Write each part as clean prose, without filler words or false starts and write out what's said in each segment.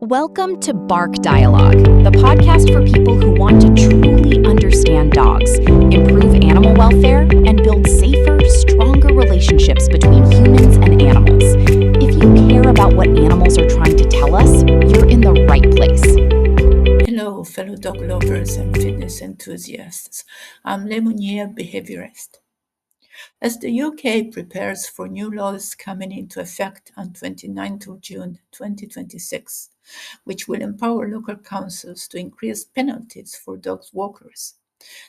Welcome to Bark Dialogue, the podcast for people who want to truly understand dogs, improve animal welfare, and build safer, stronger relationships between humans and animals. If you care about what animals are trying to tell us, you're in the right place. Hello, fellow dog lovers and fitness enthusiasts. I'm Lemonier, behaviorist. As the UK prepares for new laws coming into effect on 29th of June 2026, which will empower local councils to increase penalties for dog walkers,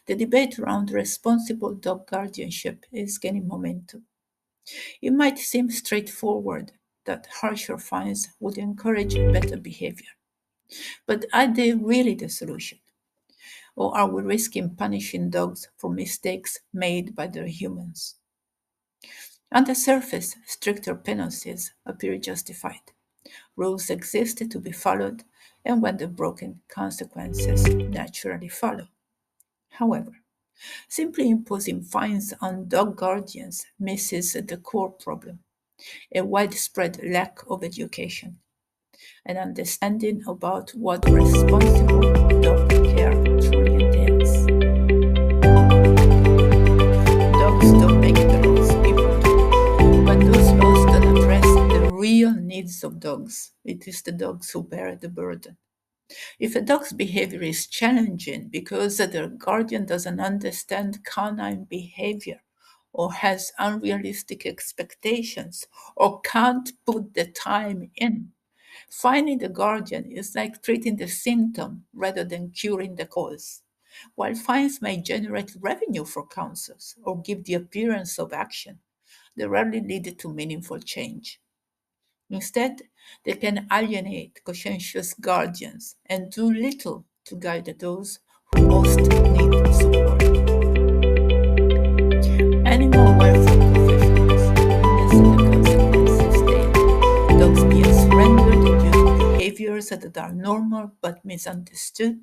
the debate around responsible dog guardianship is gaining momentum. It might seem straightforward that harsher fines would encourage better behavior. But are they really the solution? Or are we risking punishing dogs for mistakes made by their humans? On the surface, stricter penalties appear justified. Rules exist to be followed, and when they're broken, consequences naturally follow. However, simply imposing fines on dog guardians misses the core problem: a widespread lack of education and understanding about what responsible dog care truly entails. Dogs don't make the laws, people do. But those laws don't address the real needs of dogs. It is the dogs who bear the burden. If a dog's behavior is challenging because their guardian doesn't understand canine behavior, or has unrealistic expectations, or can't put the time in, finding the guardian is like treating the symptom rather than curing the cause. While fines may generate revenue for councils or give the appearance of action, they rarely lead to meaningful change. Instead, they can alienate conscientious guardians and do little to guide those who most need support. Animal welfare professionals witness the consequences daily. Dogs being surrendered due to behaviors that are normal but misunderstood,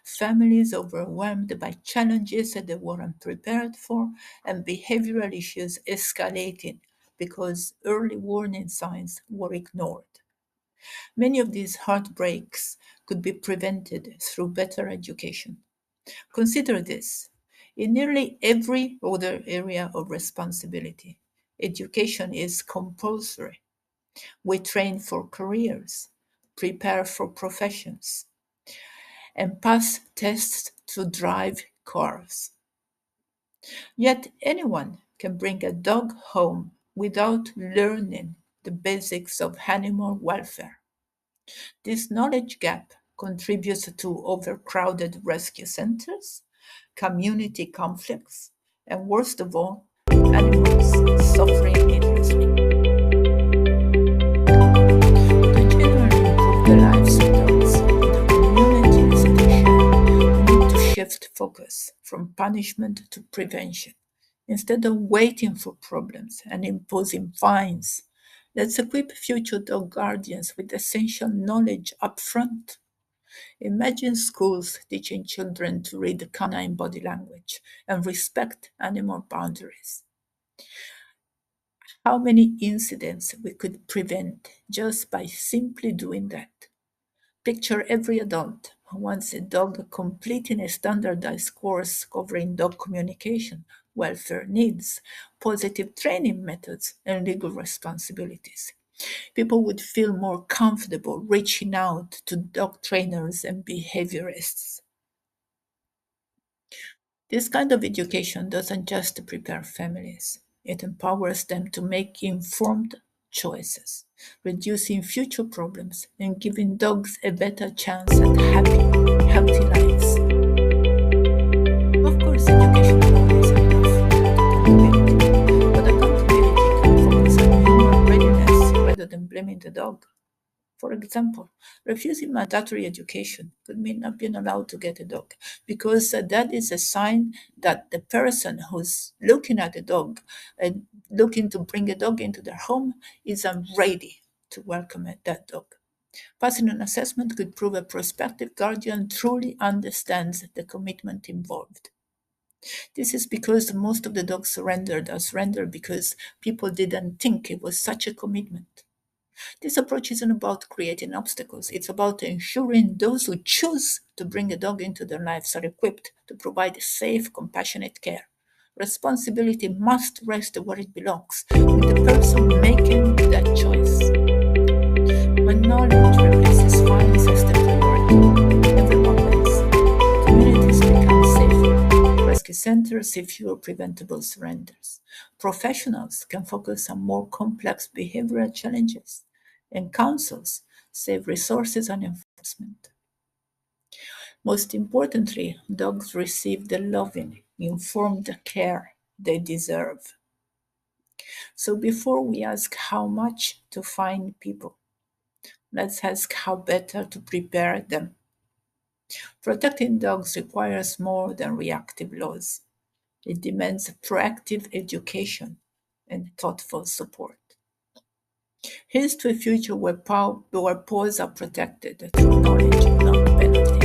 families overwhelmed by challenges that they weren't prepared for, and behavioral issues escalating because early warning signs were ignored. Many of these heartbreaks could be prevented through better education. Consider this: in nearly every other area of responsibility, education is compulsory. We train for careers, prepare for professions, and pass tests to drive cars. Yet anyone can bring a dog home without learning the basics of animal welfare. This knowledge gap contributes to overcrowded rescue centers, community conflicts, and worst of all, animals suffering needlessly. To genuinely improve the lives of dogs and the communities that they share, we need to shift focus from punishment to prevention. Instead of waiting for problems and imposing fines, let's equip future dog guardians with essential knowledge up front. Imagine schools teaching children to read canine body language and respect animal boundaries. How many incidents we could prevent just by simply doing that? Picture every adult who wants a dog completing a standardized course covering dog communication, welfare needs, positive training methods, and legal responsibilities. People would feel more comfortable reaching out to dog trainers and behaviorists. This kind of education doesn't just prepare families, it empowers them to make informed choices, reducing future problems and giving dogs a better chance at happy, healthy lives. Of course, education alone isn't enough to accountability, but accountability can focus on human readiness rather than blaming the dog. For example, refusing mandatory education could mean not being allowed to get a dog, because that is a sign that the person who's looking at the dog and looking to bring a dog into their home isn't ready to welcome that dog. Passing an assessment could prove a prospective guardian truly understands the commitment involved. This is because most of the dogs surrendered are surrendered because people didn't think it was such a commitment. This approach isn't about creating obstacles, it's about ensuring those who choose to bring a dog into their lives are equipped to provide safe, compassionate care. Responsibility must rest where it belongs, with the person making that choice. When knowledge replaces fines as the priority, everyone wins. Communities become safer. Rescue centers see fewer preventable surrenders. Professionals can focus on more complex behavioral challenges, and councils save resources on enforcement. Most importantly, dogs receive the loving, informed care they deserve. So before we ask how much to fine people, let's ask how better to prepare them. Protecting dogs requires more than reactive laws. It demands proactive education and thoughtful support. Here's to a future where paws are protected through knowledge, not penalties.